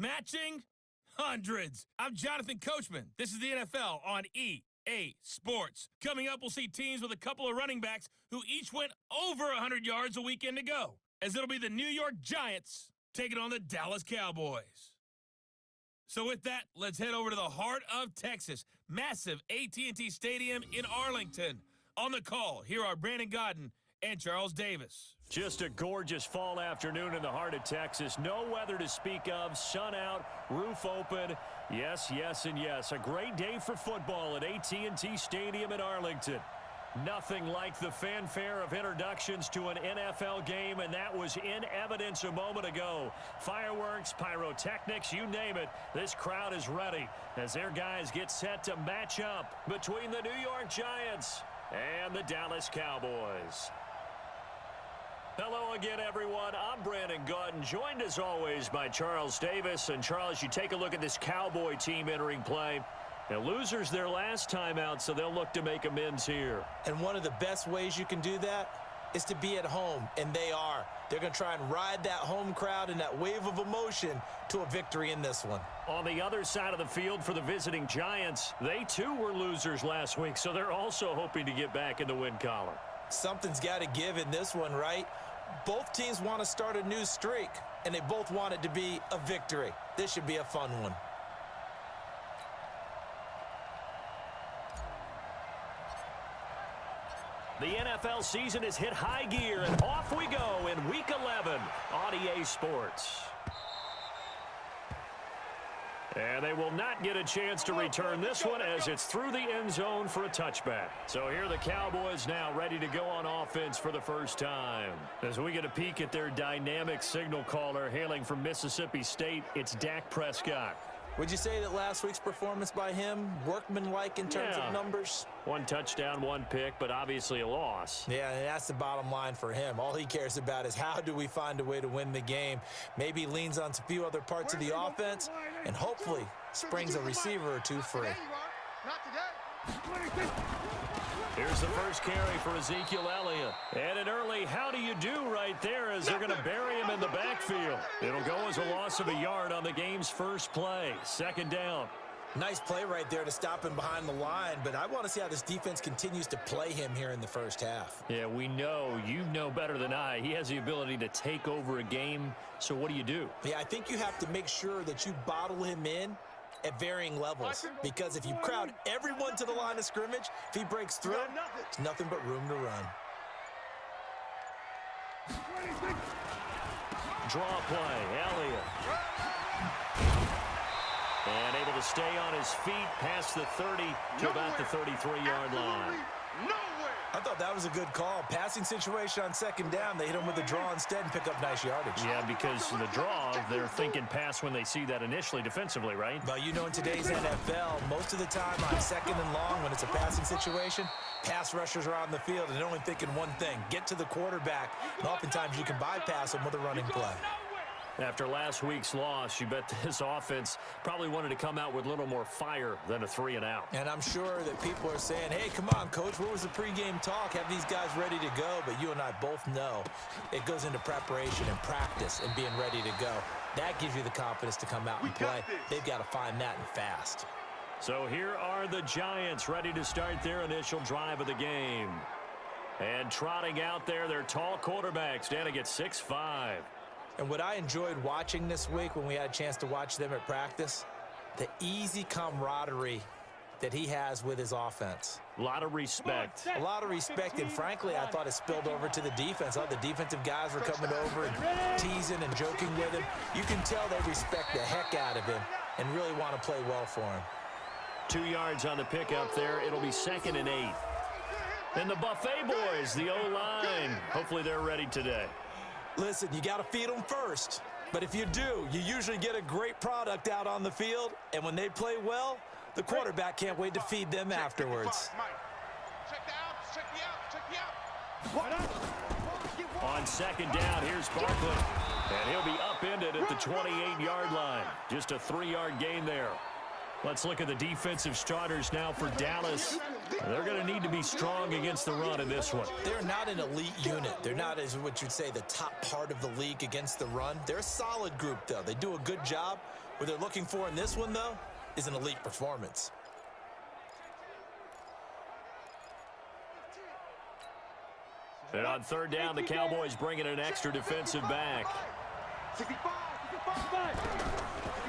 matching? Hundreds. I'm Jonathan Coachman. This is the NFL on EA Sports. Coming up, we'll see teams with a couple of running backs who each went over 100 yards a weekend ago, as it'll be the New York Giants taking on the Dallas Cowboys. So with that, let's head over to the heart of Texas. Massive AT&T Stadium in Arlington. On the call, here are Brandon Godden and Charles Davis. Just a gorgeous fall afternoon in the heart of Texas. No weather to speak of. Sun out, roof open. Yes, yes, and yes. A great day for football at AT&T Stadium in Arlington. Nothing like the fanfare of introductions to an NFL game, and that was in evidence a moment ago. Fireworks, pyrotechnics, you name it. This crowd is ready as their guys get set to match up between the New York Giants and the Dallas Cowboys. Hello again, everyone. I'm Brandon Godden, joined as always by Charles Davis. And Charles, you take a look at this Cowboy team entering play. Now, losers their last time out, so they'll look to make amends here. And one of the best ways you can do that is to be at home, and they are. They're going to try and ride that home crowd and that wave of emotion to a victory in this one. On the other side of the field for the visiting Giants, they too were losers last week, so they're also hoping to get back in the win column. Something's got to give in this one, right? Both teams want to start a new streak, and they both want it to be a victory. This should be a fun one. The NFL season has hit high gear, and off we go in Week 11 on EA Sports. And they will not get a chance to return this one as it's through the end zone for a touchback. So here are the Cowboys now ready to go on offense for the first time. As we get a peek at their dynamic signal caller hailing from Mississippi State, it's Dak Prescott. Would you say that last week's performance by him, workmanlike in terms of numbers? One touchdown, one pick, but obviously a loss. Yeah, and that's the bottom line for him. All he cares about is how do we find a way to win the game. Maybe leans on a few other parts of the offense and hopefully springs a receiver or two free. Not today. Here's the first carry for Ezekiel Elliott. And an early how do you do right there as they're going to bury him in the backfield. It'll go as a loss of a yard on the game's first play. Second down. Nice play right there to stop him behind the line, but I want to see how this defense continues to play him here in the first half. Yeah, we know. You know better than I. He has the ability to take over a game, so what do? Yeah, I think you have to make sure that you bottle him in at varying levels, because if you crowd everyone to the line of scrimmage, if he breaks through, it's nothing but room to run. Draw play, Elliott. And able to stay on his feet past the 30 to about the 33-yard line. I thought that was a good call. Passing situation on second down. They hit him with a draw instead and pick up nice yardage. Yeah, because the draw, they're thinking pass when they see that initially defensively, right? Well, you know, in today's NFL, most of the time on second and long, when it's a passing situation, pass rushers are on the field and they're only thinking one thing, get to the quarterback. And oftentimes you can bypass them with a running play. After last week's loss, you bet this offense probably wanted to come out with a little more fire than a 3-and-out. And I'm sure that people are saying, hey, come on, Coach, what was the pregame talk? Have these guys ready to go? But you and I both know it goes into preparation and practice and being ready to go. That gives you the confidence to come out and play. They've got to find that and fast. So here are the Giants ready to start their initial drive of the game. And trotting out there, their tall quarterback standing at 6'5". And what I enjoyed watching this week when we had a chance to watch them at practice, the easy camaraderie that he has with his offense. A lot of respect. A lot of respect, and frankly, I thought it spilled over to the defense. All the defensive guys were coming over and teasing and joking with him. You can tell they respect the heck out of him and really want to play well for him. 2 yards on the pickup there. It'll be 2nd and 8. And the Buffet boys, the O-line, hopefully they're ready today. Listen, you got to feed them first. But if you do, you usually get a great product out on the field. And when they play well, the quarterback can't wait to feed them afterwards. On second down, here's Barkley. And he'll be upended at the 28-yard line. Just a 3-yard gain there. Let's look at the defensive starters now for Dallas. They're going to need to be strong against the run in this one. They're not an elite unit. They're not, as what you'd say, the top part of the league against the run. They're a solid group, though. They do a good job What they're looking for in this one, though, is an elite performance. And on third down, the Cowboys bring in an extra defensive back. 65, 65.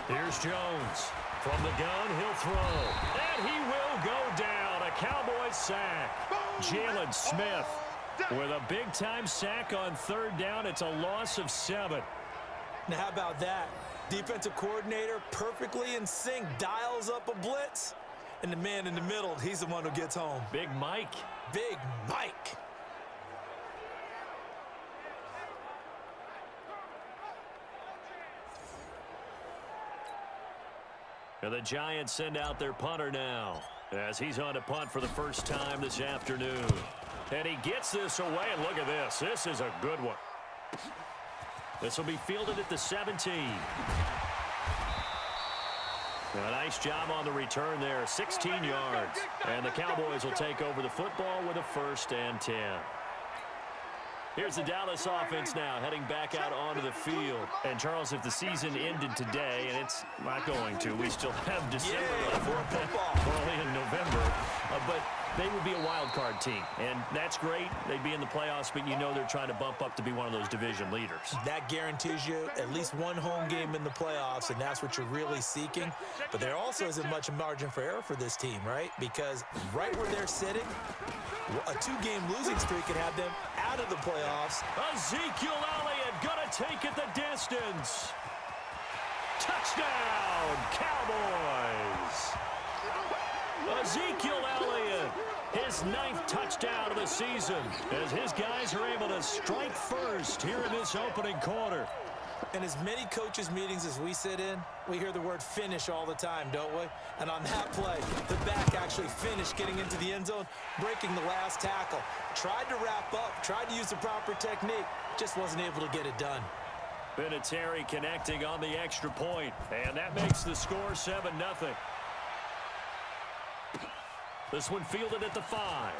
Here's Jones. From the gun, he'll throw. And he will go down. A Cowboys sack. Jalen Smith with a big-time sack on third down. It's a loss of 7. Now, how about that? Defensive coordinator perfectly in sync, dials up a blitz. And the man in the middle, he's the one who gets home. Big Mike. Big Mike. And the Giants send out their punter now as he's on to punt for the first time this afternoon. And he gets this away, and look at this. This is a good one. This will be fielded at the 17. A nice job on the return there, 16 yards. And the Cowboys will take over the football with a 1st and 10. Here's the Dallas offense now, heading back out onto the field. And, Charles, if the season ended today, and it's not going to, we still have December left. We're only in November. But they would be a wild card team, and that's great. They'd be in the playoffs, but you know they're trying to bump up to be one of those division leaders. That guarantees you at least one home game in the playoffs, and that's what you're really seeking. But there also isn't much margin for error for this team, right? Because right where they're sitting, a 2-game losing streak could have them out of the playoffs. Ezekiel Elliott gonna take it the distance. Touchdown, Cowboys! Ezekiel Elliott, his 9th touchdown of the season, as his guys are able to strike first here in this opening quarter. In as many coaches' meetings as we sit in, we hear the word finish all the time, don't we? And on that play, the back actually finished getting into the end zone, breaking the last tackle. Tried to wrap up, tried to use the proper technique, just wasn't able to get it done. Vinatieri connecting on the extra point, and that makes the score 7-0. This one fielded at the 5.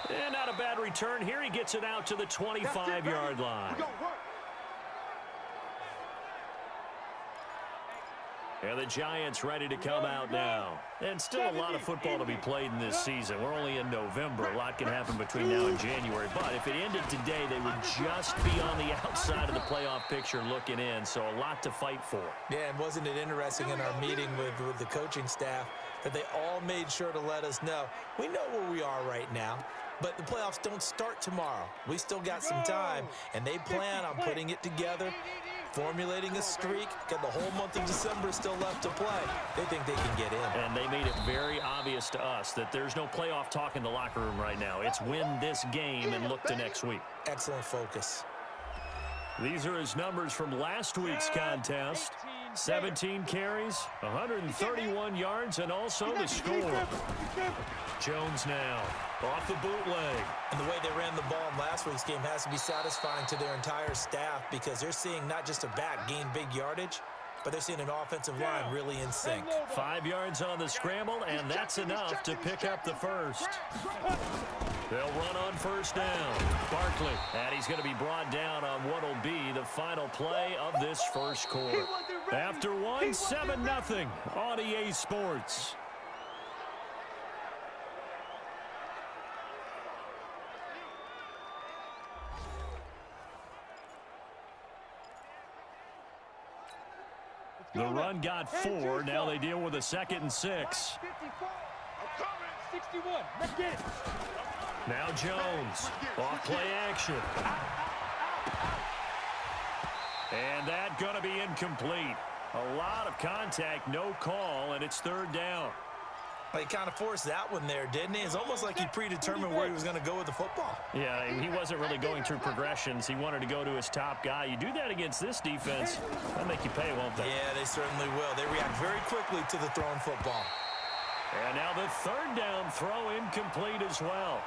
And not a bad return here. He gets it out to the 25-yard line. And the Giants ready to come out now. And still a lot of football to be played in this season. We're only in November. A lot can happen between now and January. But if it ended today, they would just be on the outside of the playoff picture looking in. So a lot to fight for. Yeah, and wasn't it interesting in our meeting with the coaching staff that they all made sure to let us know, we know where we are right now, but the playoffs don't start tomorrow. We still got some time, and they plan on putting it together, formulating a streak. Got the whole month of December still left to play. They think they can get in. And they made it very obvious to us that there's no playoff talk in the locker room right now. It's win this game and look to next week. Excellent focus. These are his numbers from last week's contest. 17 carries, 131 yards, and also the score. Jones now off the bootleg. And the way they ran the ball in last week's game has to be satisfying to their entire staff because they're seeing not just a back gain big yardage, but they're seeing an offensive line really in sync. 5 yards on the scramble, and that's enough to pick up the first. They'll run on first down. Barkley, and he's going to be brought down on what will be the final play of this first quarter. After one, 7-0 on EA Sports. The run got 4. Now they deal with a 2nd and 6. 61. Let's get it. Now Jones, off play action. And that going to be incomplete. A lot of contact, no call, and it's 3rd down. Well, he kind of forced that one there, didn't he? It's almost like he predetermined where he was going to go with the football. Yeah, he wasn't really going through progressions. He wanted to go to his top guy. You do that against this defense, they'll make you pay, won't they? Yeah, they certainly will. They react very quickly to the thrown football. And now the 3rd down throw incomplete as well.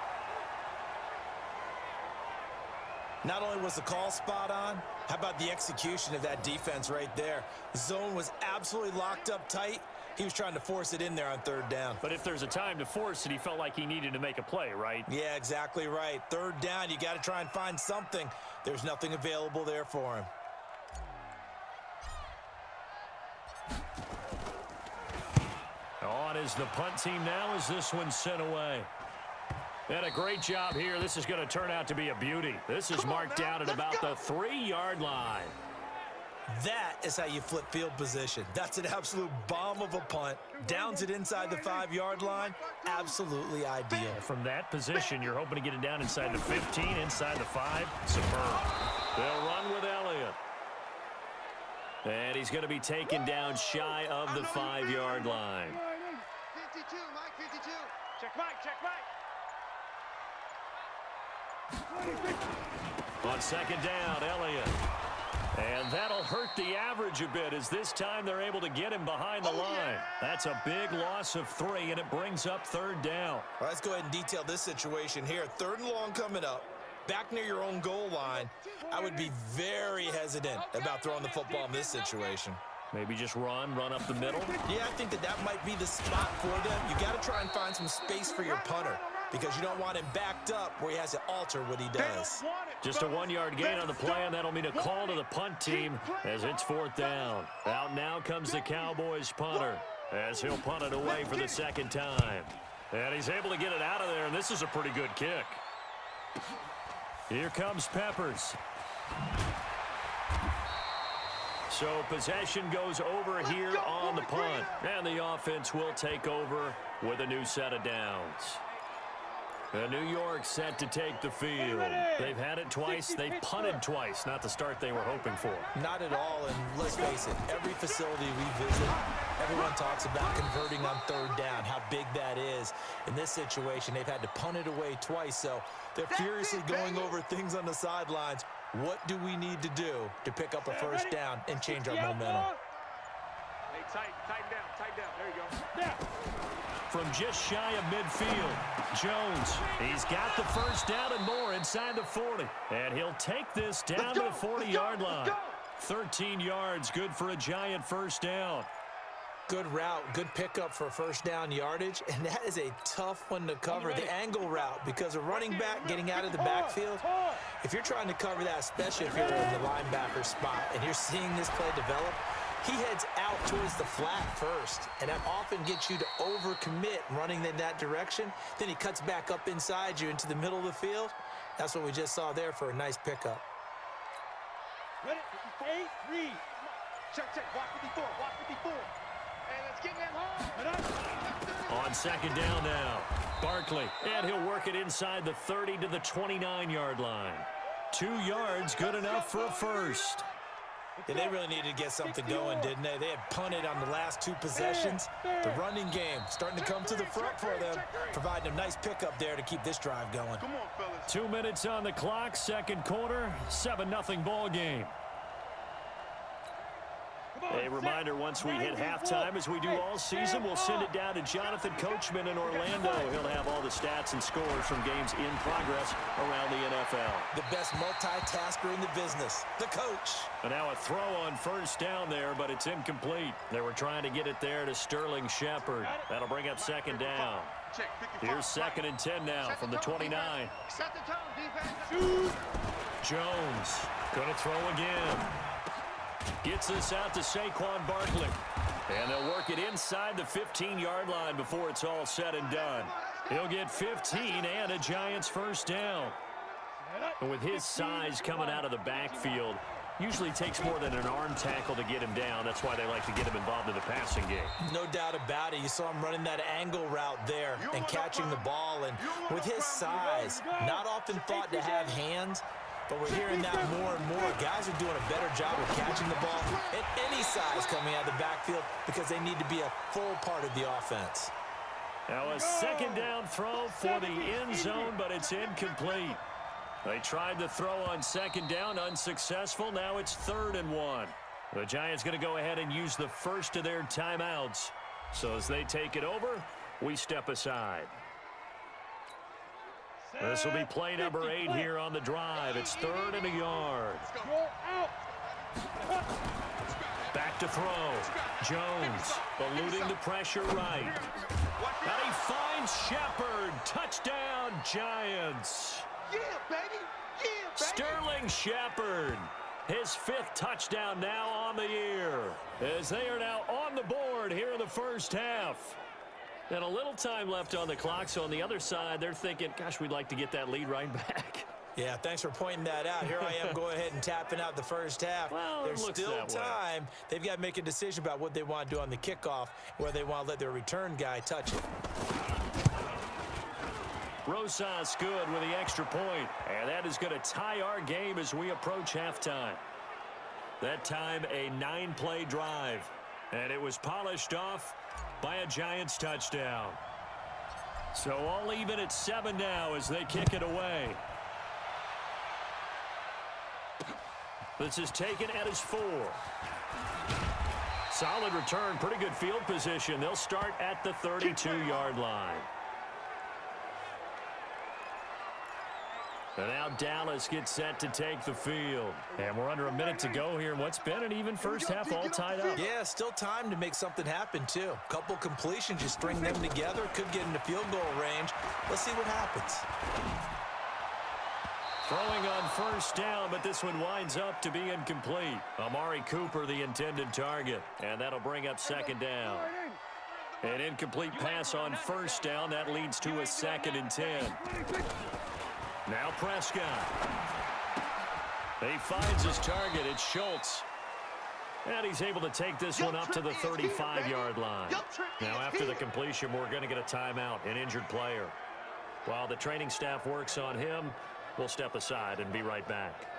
Not only was the call spot on, how about the execution of that defense right there? The zone was absolutely locked up tight. He was trying to force it in there on 3rd down. But if there's a time to force it, he felt like he needed to make a play, right? Yeah, exactly right. 3rd down, you got to try and find something. There's nothing available there for him. on is the punt team now as this one's sent away. And a great job here. This is going to turn out to be a beauty. This is marked down at about the 3-yard line. That is how you flip field position. That's an absolute bomb of a punt. Downs it inside the 5-yard line. Absolutely ideal. From that position, you're hoping to get it down inside the 15, inside the 5. Superb. They'll run with Elliott. And he's going to be taken down shy of the 5-yard line. 52, Mike, 52. Check Mike, check Mike. On second down, Elliott. And that'll hurt the average a bit as this time they're able to get him behind the line. That's a big loss of 3, and it brings up 3rd down. Well, let's go ahead and detail this situation here. 3rd and long coming up. Back near your own goal line. I would be very hesitant about throwing the football in this situation. Maybe just run up the middle. Yeah, I think that might be the spot for them. You got to try and find some space for your punter because you don't want him backed up where he has to alter what he does. Just a 1-yard gain on the play, and that'll mean a call to the punt team as it's 4th down. Out now comes the Cowboys punter as he'll punt it away for the 2nd time. And he's able to get it out of there, and this is a pretty good kick. Here comes Peppers. So possession goes over here on the punt, and the offense will take over with a new set of downs. New York set to take the field. They've had it twice. They punted twice. Not the start they were hoping for. Not at all, and let's face it, every facility we visit, everyone talks about converting on 3rd down, how big that is. In this situation, they've had to punt it away twice, so they're furiously going over things on the sidelines. What do we need to do to pick up a 1st down and change our momentum? Hey, tighten down. There you go. Yeah. From just shy of midfield, Jones, he's got the 1st down and more inside the 40. And he'll take this down to the 40-yard line. 13 yards, good for a giant 1st down. Good route, good pickup for 1st down yardage, and that is a tough one to cover, the angle route, because a running back getting out of the backfield, if you're trying to cover that, especially if you're in the linebacker spot and you're seeing this play develop, he heads out towards the flat first, and that often gets you to overcommit running in that direction. Then he cuts back up inside you into the middle of the field. That's what we just saw there for a nice pickup. Ready? 8-3. Check. Watch 54. Watch 54. Hey, let's get that hard. On 2nd down now, Barkley, and he'll work it inside the 30 to the 29-yard line. 2 yards, good enough for a 1st. Yeah, they really needed to get something going, didn't they? They had punted on the last 2 possessions. The running game starting to come to the front for them, providing a nice pickup there to keep this drive going. Come on, fellas. 2 minutes on the clock, 2nd quarter, 7-0 ball game. A reminder, once we hit halftime, as we do all season, we'll send it down to Jonathan Coachman in Orlando. He'll have all the stats and scores from games in progress around the NFL. The best multitasker in the business, the coach. And now a throw on 1st down there, but it's incomplete. They were trying to get it there to Sterling Shepard. That'll bring up 2nd down. Here's 2nd and 10 now from the 29. Set the tone, defense. Jones going to throw again. Gets this out to Saquon Barkley. And they'll work it inside the 15-yard line before it's all said and done. He'll get 15 and a Giants 1st down. And with his size coming out of the backfield, usually takes more than an arm tackle to get him down. That's why they like to get him involved in the passing game. No doubt about it. You saw him running that angle route there and catching the ball. And with his size, not often thought to have hands, but we're hearing that more and more. Guys are doing a better job of catching the ball at any size coming out of the backfield because they need to be a full part of the offense. Now a 2nd down throw for the end zone, but it's incomplete. They tried to throw on 2nd down, unsuccessful. Now it's 3rd and 1. The Giants going to go ahead and use the first of their timeouts. So as they take it over, we step aside. This will be play number 8 here on the drive. It's 3rd and a yard. Back to throw. Jones eluding the pressure right. And he finds Shepard. Touchdown, Giants. Yeah, baby. Sterling Shepard. His 5th touchdown now on the year. As they are now on the board here in the 1st half. And a little time left on the clock, so on the other side, they're thinking, gosh, we'd like to get that lead right back. Yeah, thanks for pointing that out. Here I am going ahead and tapping out the first half. Well, There's still time. Way. They've got to make a decision about what they want to do on the kickoff, whether they want to let their return guy touch it. Rosas good with the extra point. And that is going to tie our game as we approach halftime. That time, a 9-play drive. And it was polished off by a Giants touchdown. So all even at 7 now as they kick it away. This is taken at his 4. Solid return, pretty good field position. They'll start at the 32-yard line. And now Dallas gets set to take the field. And we're under a minute to go here. What's been an even first half all tied up. Yeah, still time to make something happen, too. Couple completions, you string them together, could get into field goal range. Let's see what happens. Throwing on first down, but this one winds up to be incomplete. Amari Cooper, the intended target. And that'll bring up second down. An incomplete pass on first down. That leads to a 2nd and 10. Now Prescott. He finds his target. It's Schultz. And he's able to take this one up to the 35-yard line. Now after the completion, we're going to get a timeout, an injured player. While the training staff works on him, we'll step aside and be right back.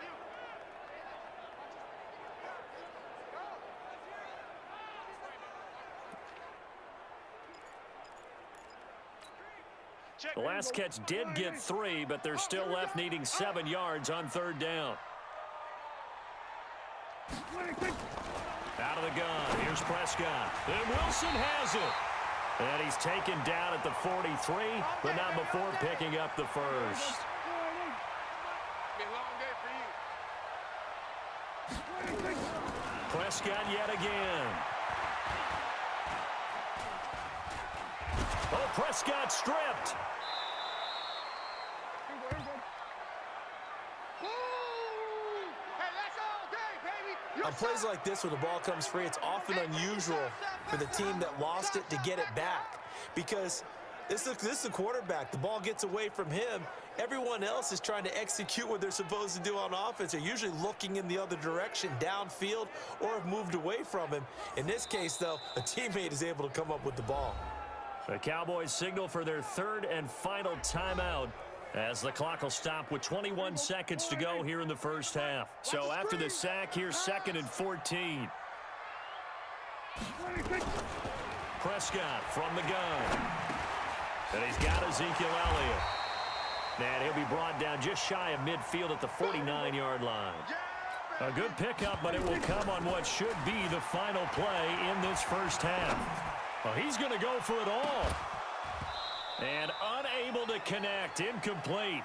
The last catch did get 3, but they're still left needing 7 yards on 3rd down. Out of the gun. Here's Prescott. And Wilson has it. And he's taken down at the 43, but not before picking up the first. Prescott yet again. Oh, Prescott stripped. On plays like this where the ball comes free, it's often unusual for the team that lost it to get it back. Because this is the quarterback. The ball gets away from him. Everyone else is trying to execute what they're supposed to do on offense. They're usually looking in the other direction, downfield, or have moved away from him. In this case, though, a teammate is able to come up with the ball. The Cowboys signal for their 3rd and final timeout as the clock will stop with 21 seconds to go here in the first half. So after the sack, here's 2nd and 14. Prescott from the gun. And he's got Ezekiel Elliott. And he'll be brought down just shy of midfield at the 49-yard line. A good pickup, but it will come on what should be the final play in this first half. Well, he's going to go for it all. And unable to connect, incomplete.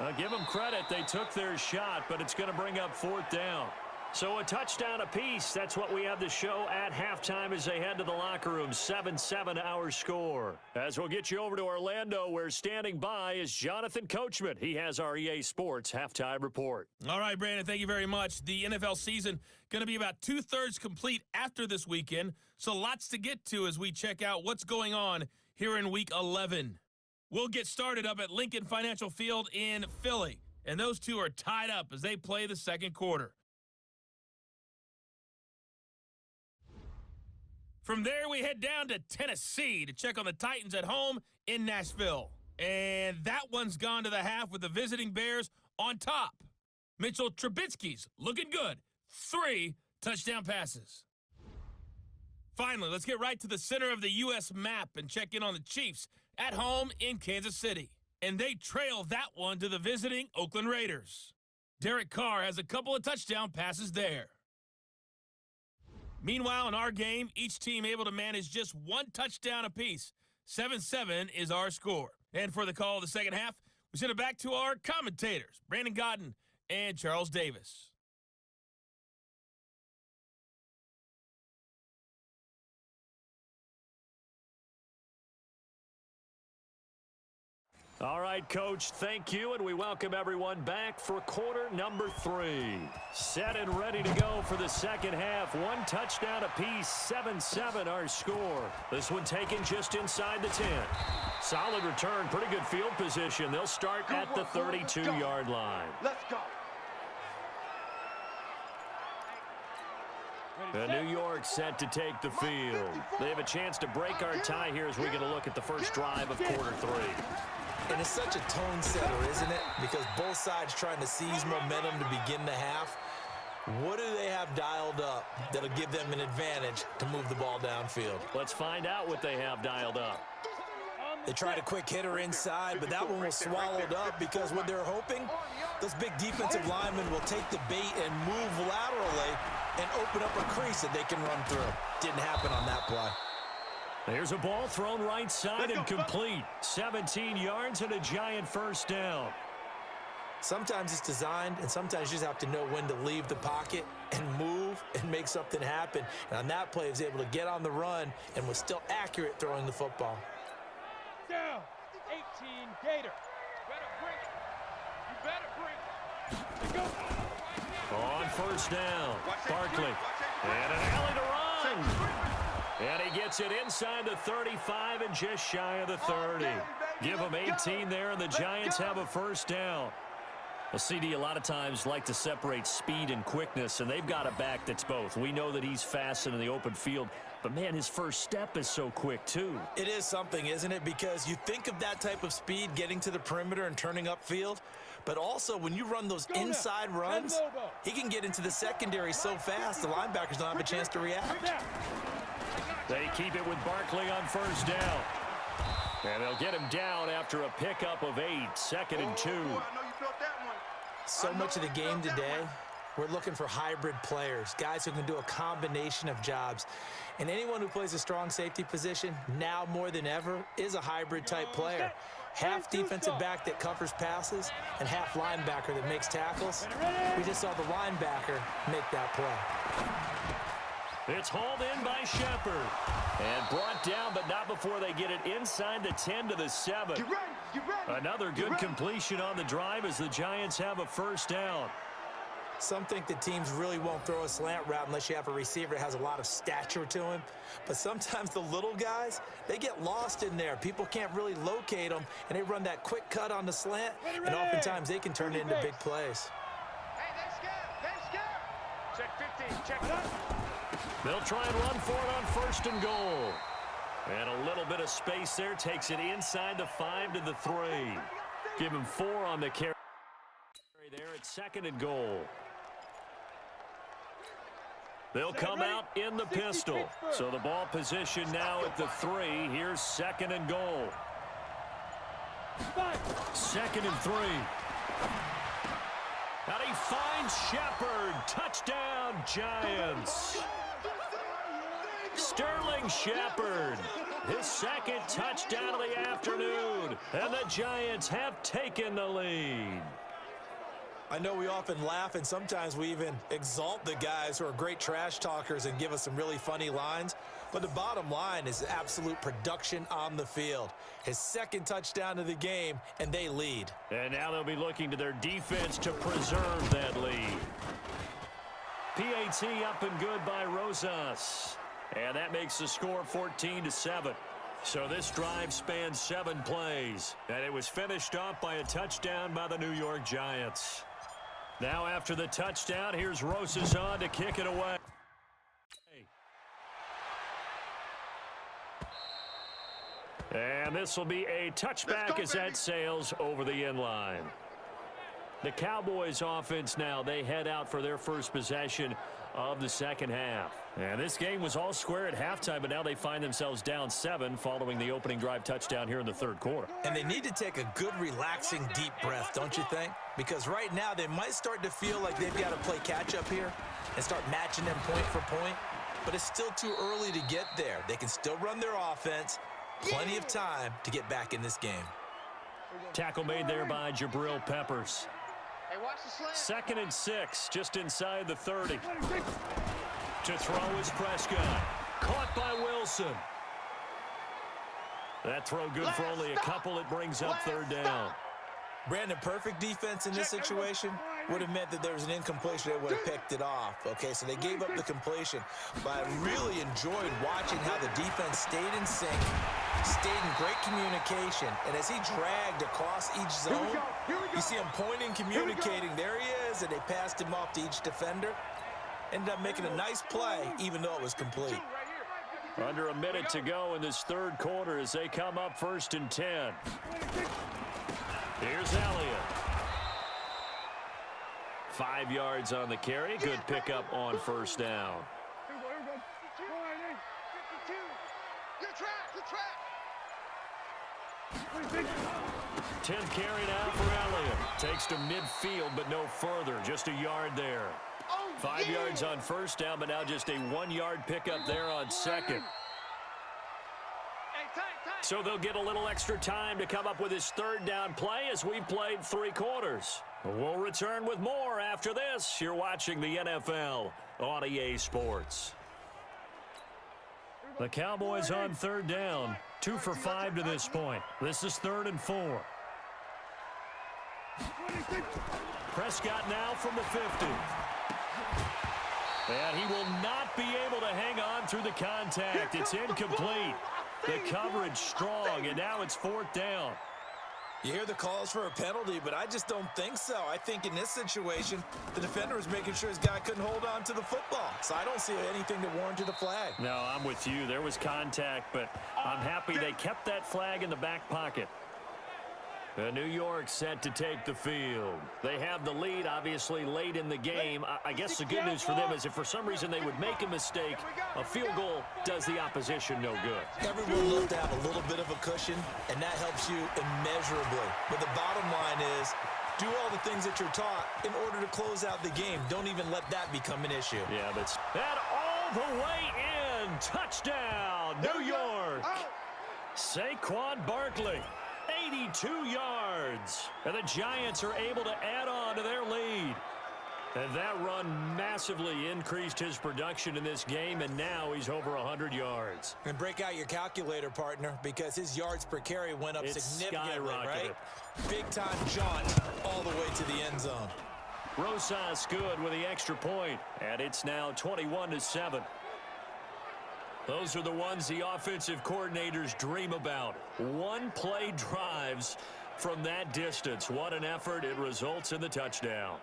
I'll give them credit. They took their shot, but it's going to bring up 4th down. So a touchdown apiece. That's what we have to show at halftime as they head to the locker room. 7-7 our score. As we'll get you over to Orlando, where standing by is Jonathan Coachman. He has our EA Sports halftime report. All right, Brandon, thank you very much. The NFL season going to be about 2/3 complete after this weekend, so lots to get to as we check out what's going on here in Week 11. We'll get started up at Lincoln Financial Field in Philly, and those two are tied up as they play the 2nd quarter. From there, we head down to Tennessee to check on the Titans at home in Nashville. And that one's gone to the half with the visiting Bears on top. Mitchell Trubisky's looking good. 3 touchdown passes. Finally, let's get right to the center of the U.S. map and check in on the Chiefs at home in Kansas City. And they trail that one to the visiting Oakland Raiders. Derek Carr has a couple of touchdown passes there. Meanwhile, in our game, each team able to manage just 1 touchdown apiece. 7-7 is our score. And for the call of the second half, we send it back to our commentators, Brandon Godden and Charles Davis. All right, Coach, thank you, and we welcome everyone back for quarter number 3. Set and ready to go for the second half. One touchdown apiece, 7-7 our score. This one taken just inside the 10. Solid return, pretty good field position. They'll start at the 32-yard line. Let's go. The New York set to take the field. They have a chance to break our tie here as we get a look at the first drive of quarter 3. And it's such a tone setter, isn't it? Because both sides trying to seize momentum to begin the half. What do they have dialed up that'll give them an advantage to move the ball downfield? Let's find out what they have dialed up. They tried a quick hitter inside, but that one was swallowed up because what they're hoping, those big defensive linemen will take the bait and move laterally and open up a crease that they can run through. Didn't happen on that play. There's a ball thrown right side and complete. 17 yards and a Giant first down. Sometimes it's designed, and sometimes you just have to know when to leave the pocket and move and make something happen. And on that play, he was able to get on the run and was still accurate throwing the football. Down. 18 Gator. Better bring it. You better bring it. Go. On first down, Barkley. And an alley to run. And he gets it inside the 35 and just shy of the 30. Give them 18 there, and the Giants have a first down. Well, CD, a lot of times like to separate speed and quickness, and they've got a back that's both. We know that he's fast in the open field, but, man, his first step is so quick, too. It is something, isn't it? Because you think of that type of speed getting to the perimeter and turning upfield, but also when you run those inside runs, he can get into the secondary so fast the linebackers don't have a chance to react. They keep it with Barkley on first down. And they'll get him down after a pickup of 8, 2nd and 2. So much of the game today, we're looking for hybrid players, guys who can do a combination of jobs. And anyone who plays a strong safety position, now more than ever, is a hybrid type player. Half defensive back that covers passes and half linebacker that makes tackles. We just saw the linebacker make that play. It's hauled in by Shepard. And brought down, but not before they get it inside the 10 to the 7. Another good completion on the drive as the Giants have a first down. Some think the teams really won't throw a slant route unless you have a receiver that has a lot of stature to him. But sometimes the little guys, they get lost in there. People can't really locate them, and they run that quick cut on the slant, and oftentimes they can turn it into big plays. Hey, they scared. Check 15. Check it out. They'll try and run for it on first and goal. And a little bit of space there takes it inside the 5 to the 3. Give him 4 on the carry there at 2nd and goal. They'll come out in the pistol. So the ball position now at the 3. Here's 2nd and goal. 2nd and 3. And he finds Shepard. Touchdown, Giants. Sterling Shepard, his 2nd touchdown of the afternoon, and the Giants have taken the lead. I know we often laugh, and sometimes we even exalt the guys who are great trash talkers and give us some really funny lines, but the bottom line is absolute production on the field. His 2nd touchdown of the game, and they lead. And now they'll be looking to their defense to preserve that lead. PAT up and good by Rosas. And that makes the score 14-7. So this drive spans 7 plays. And it was finished off by a touchdown by the New York Giants. Now after the touchdown, here's Rosas on to kick it away. And this will be a touchback as that sails over the end line. The Cowboys offense now, they head out for their first possession of the second half. And this game was all square at halftime, but now they find themselves down 7 following the opening drive touchdown here in the third quarter. And they need to take a good, relaxing, deep breath, don't you think? Because right now they might start to feel like they've got to play catch-up here and start matching them point for point. But it's still too early to get there. They can still run their offense. Plenty of time to get back in this game. Tackle made there by Jabril Peppers. Hey, watch the slant. 2nd and 6, just inside the 30. To throw is Prescott. Caught by Wilson. That throw good for only a couple. It brings up third down. Brandon, perfect defense in this situation would have meant that there was an incompletion. They would have picked it off. Okay, so they gave up the completion. But I really enjoyed watching how the defense stayed in sync, stayed in great communication. And as he dragged across each zone, you see him pointing, communicating. There he is, and they passed him off to each defender. Ended up making a nice play, even though it was complete. Under a minute to go in this third quarter as they come up 1st and 10. Here's Elliott. 5 yards on the carry. Good pickup on first down. 10th carry now for Elliott. Takes to midfield, but no further. Just a yard there. 5 yards on first down, but now just a 1-yard pickup there on second. So they'll get a little extra time to come up with his third down play as we've played 3 quarters. We'll return with more after this. You're watching the NFL on EA Sports. The Cowboys on third down. 2 for 5 to this point. This is 3rd and 4. Prescott now from the 50. And he will not be able to hang on through the contact. It's incomplete. The coverage strong, and now it's 4th down. You hear the calls for a penalty, but I just don't think so. I think in this situation, the defender was making sure his guy couldn't hold on to the football. So I don't see anything that warranted a flag. No, I'm with you. There was contact, but I'm happy they kept that flag in the back pocket. New York set to take the field. They have the lead, obviously, late in the game. I guess the good news for them is if for some reason they would make a mistake, a field goal does the opposition no good. Everyone loves to have a little bit of a cushion, and that helps you immeasurably. But the bottom line is, do all the things that you're taught in order to close out the game. Don't even let that become an issue. Yeah, that's that all the way in. Touchdown, New York. Saquon Barkley. 82 yards. And the Giants are able to add on to their lead. And that run massively increased his production in this game, and now he's over 100 yards. And break out your calculator, partner, because his yards per carry went up significantly, right? Big-time jaunt all the way to the end zone. Rosas good with the extra point, and it's now 21-7. Those are the ones the offensive coordinators dream about. One-play drives from that distance. What an effort. It results in the touchdown.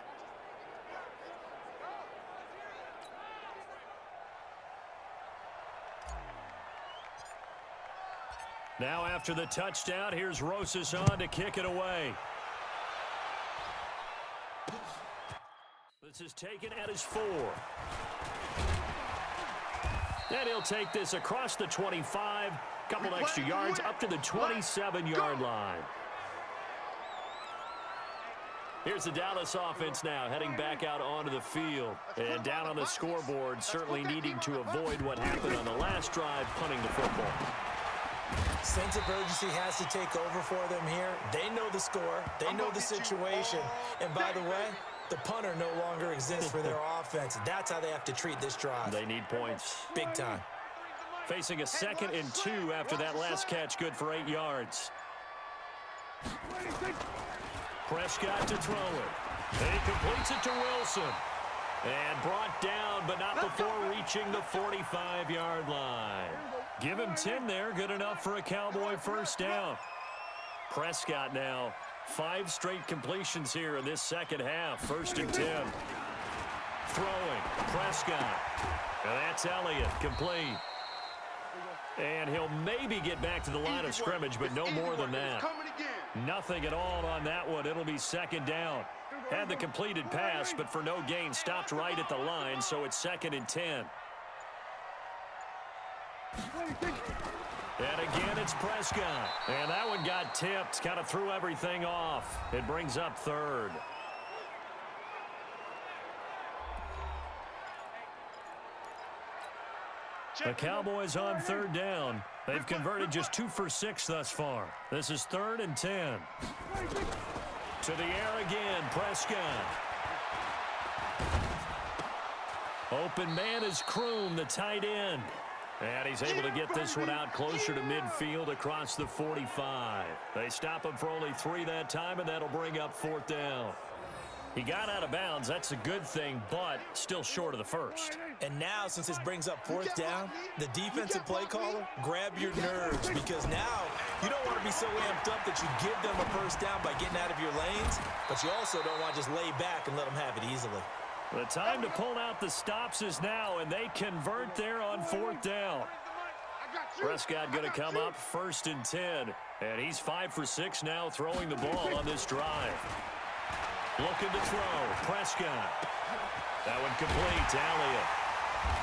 Now after the touchdown, here's Rosas on to kick it away. This is taken at his 4. And he'll take this across the 25, couple extra yards up to the 27-yard line. Here's the Dallas offense now heading back out onto the field. And down on the scoreboard, certainly needing to avoid what happened on the last drive, punting the football. Sense of urgency has to take over for them here. They know the score. They know the situation. And by the way, the punter no longer exists for their offense. That's how they have to treat this drive. They need points. Big time. Facing a 2nd and 2 after that last catch, good for 8 yards. Prescott to throw it. He completes it to Wilson. And brought down, but not before reaching the 45-yard line. Give him 10 there, good enough for a Cowboy first down. Prescott now, 5 straight completions here in this second half. 1st and 10. Throwing, Prescott. And that's Elliott, complete. And he'll maybe get back to the line of scrimmage, but no more than that. Nothing at all on that one. It'll be 2nd down. Had the completed pass, but for no gain, stopped right at the line, so it's 2nd and 10. And again, it's Prescott. And that one got tipped, kind of threw everything off. It brings up 3rd. The Cowboys on 3rd down. They've converted just 2 for 6 thus far. This is 3rd and 10. To the air again, Prescott. Open man is Kroom, the tight end. And he's able to get this one out closer to midfield across the 45. They stop him for only 3 that time, and that'll bring up 4th down. He got out of bounds. That's a good thing, but still short of the first. And now, since this brings up 4th down, the defensive play caller, grab your nerves, because now you don't want to be so amped up that you give them a first down by getting out of your lanes, but you also don't want to just lay back and let them have it easily. The time to pull out the stops is now, and they convert there on 4th down. Prescott going to come up 1st and 10, and he's 5 for 6 now throwing the ball on this drive. Looking to throw, Prescott. That one complete to Elliott.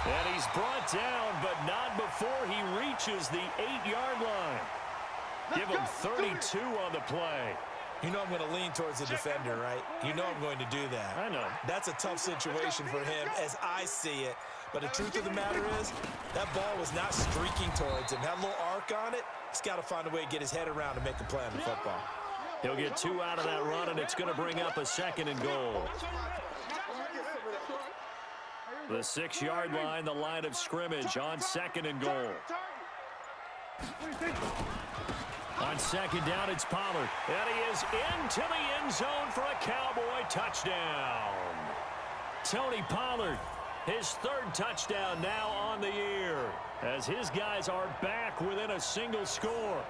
And he's brought down, but not before he reaches the 8-yard line. Give him 32 on the play. You know I'm going to lean towards the defender, right? You know I'm going to do that. I know. That's a tough situation for him as I see it. But the truth of the matter is, that ball was not streaking towards him. Had a little arc on it. He's got to find a way to get his head around and make a play on the football. He'll get 2 out of that run, and it's going to bring up a 2nd and goal. The 6-yard line, the line of scrimmage on 2nd and goal. On 2nd down, it's Pollard. And he is into the end zone for a Cowboy touchdown. Tony Pollard, his 3rd touchdown now on the year, as his guys are back within a single score.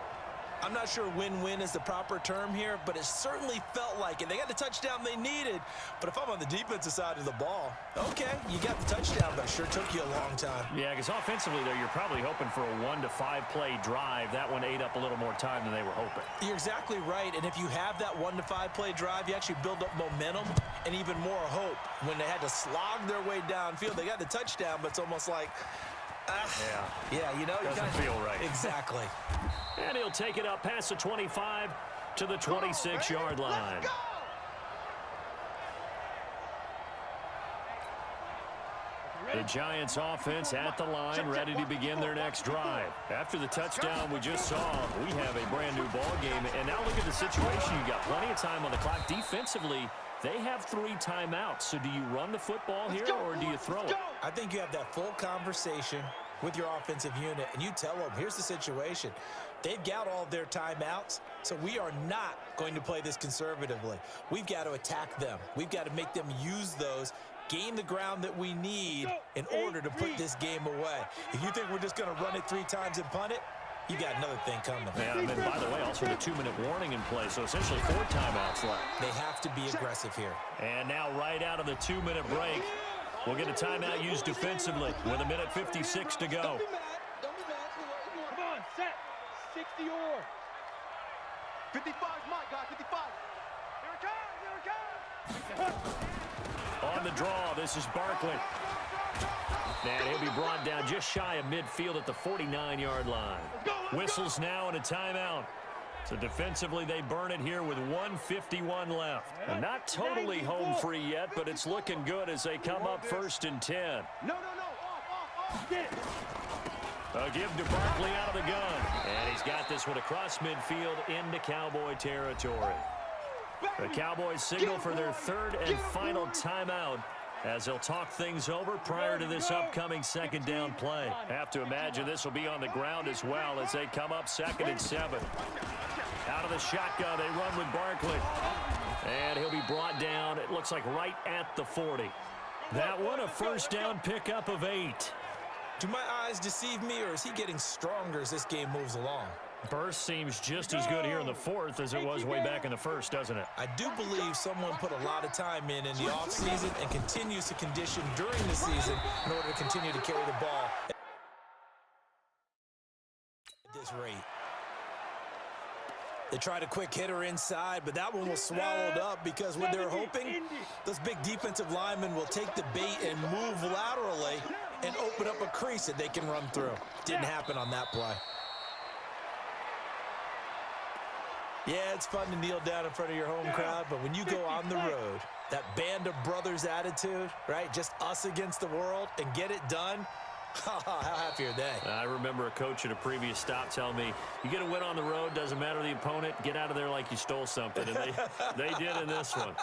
I'm not sure win-win is the proper term here, but it certainly felt like it. They got the touchdown they needed, but if I'm on the defensive side of the ball, okay, you got the touchdown, but it sure took you a long time. Yeah, because offensively, though, you're probably hoping for a 1 to 5 play drive. That one ate up a little more time than they were hoping. You're exactly right, and if you have that 1 to 5 play drive, you actually build up momentum and even more hope. When they had to slog their way downfield, they got the touchdown, but it's almost like, yeah, you know, doesn't feel right. Exactly. And he'll take it up past the 25 to the 26-yard line. The Giants offense at the line, ready to begin their next drive. After the touchdown we just saw, we have a brand new ball game. And now look at the situation. You got plenty of time on the clock. Defensively, they have 3 timeouts. So do you run the football here or do you throw it? I think you have that full conversation with your offensive unit, and you tell them, here's the situation. They've got all their timeouts, so we are not going to play this conservatively. We've got to attack them. We've got to make them use those, gain the ground that we need in order to put this game away. If you think we're just going to run it 3 times and punt it, you got another thing coming. Yeah, and then, by the way, also the 2-minute warning in play, so essentially 4 timeouts left. They have to be aggressive here. And now right out of the 2-minute break, we'll get a timeout used defensively with 1:56 to go. Don't be mad. Come on, set. 60 or 55 is my guy, 55. Here it comes. On the draw, this is Barkley. And he'll be brought down just shy of midfield at the 49-yard line. Whistles now and a timeout. So defensively, they burn it here with 1:51 left. And not totally home free yet, but it's looking good as they come up 1st and 10. No. Off. Get it. A give to Barkley out of the gun. And he's got this one across midfield into Cowboy territory. The Cowboys signal for their 3rd and final timeout as they'll talk things over prior to this upcoming 2nd down play. Have to imagine this will be on the ground as well as they come up 2nd and 7. Out of the shotgun, they run with Barkley. And he'll be brought down, it looks like right at the 40. That one, a 1st down pickup of 8. Do my eyes deceive me, or is he getting stronger as this game moves along? Burst seems just as good here in the 4th as it was way back in the 1st, doesn't it? I do believe someone put a lot of time in the offseason and continues to condition during the season in order to continue to carry the ball at this rate. They tried a quick hitter inside, but that one was swallowed up because what they're hoping, those big defensive linemen will take the bait and move laterally and open up a crease that they can run through. Didn't happen on that play. Yeah, it's fun to kneel down in front of your home crowd, but when you go on the road, that band of brothers attitude, right? Just us against the world and get it done. How happy are they? I remember a coach at a previous stop telling me, you get a win on the road, doesn't matter the opponent, get out of there like you stole something. And they did in this one.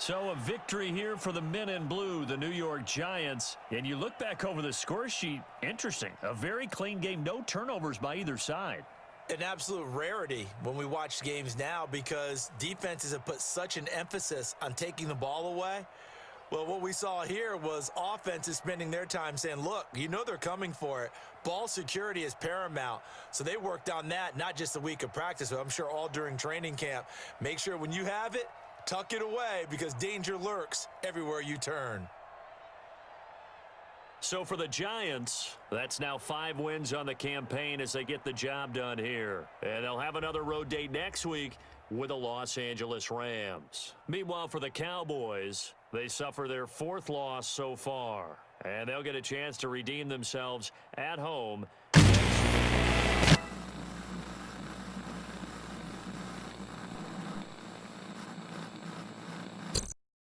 So a victory here for the men in blue, the New York Giants. And you look back over the score sheet, interesting. A very clean game, no turnovers by either side. An absolute rarity when we watch games now because defenses have put such an emphasis on taking the ball away. Well, what we saw here was offenses spending their time saying, look, you know they're coming for it. Ball security is paramount. So they worked on that, not just a week of practice, but I'm sure all during training camp. Make sure when you have it, tuck it away because danger lurks everywhere you turn. So for the Giants, that's now 5 wins on the campaign as they get the job done here. And they'll have another road date next week with the Los Angeles Rams. Meanwhile, for the Cowboys, they suffer their 4th loss so far. And they'll get a chance to redeem themselves at home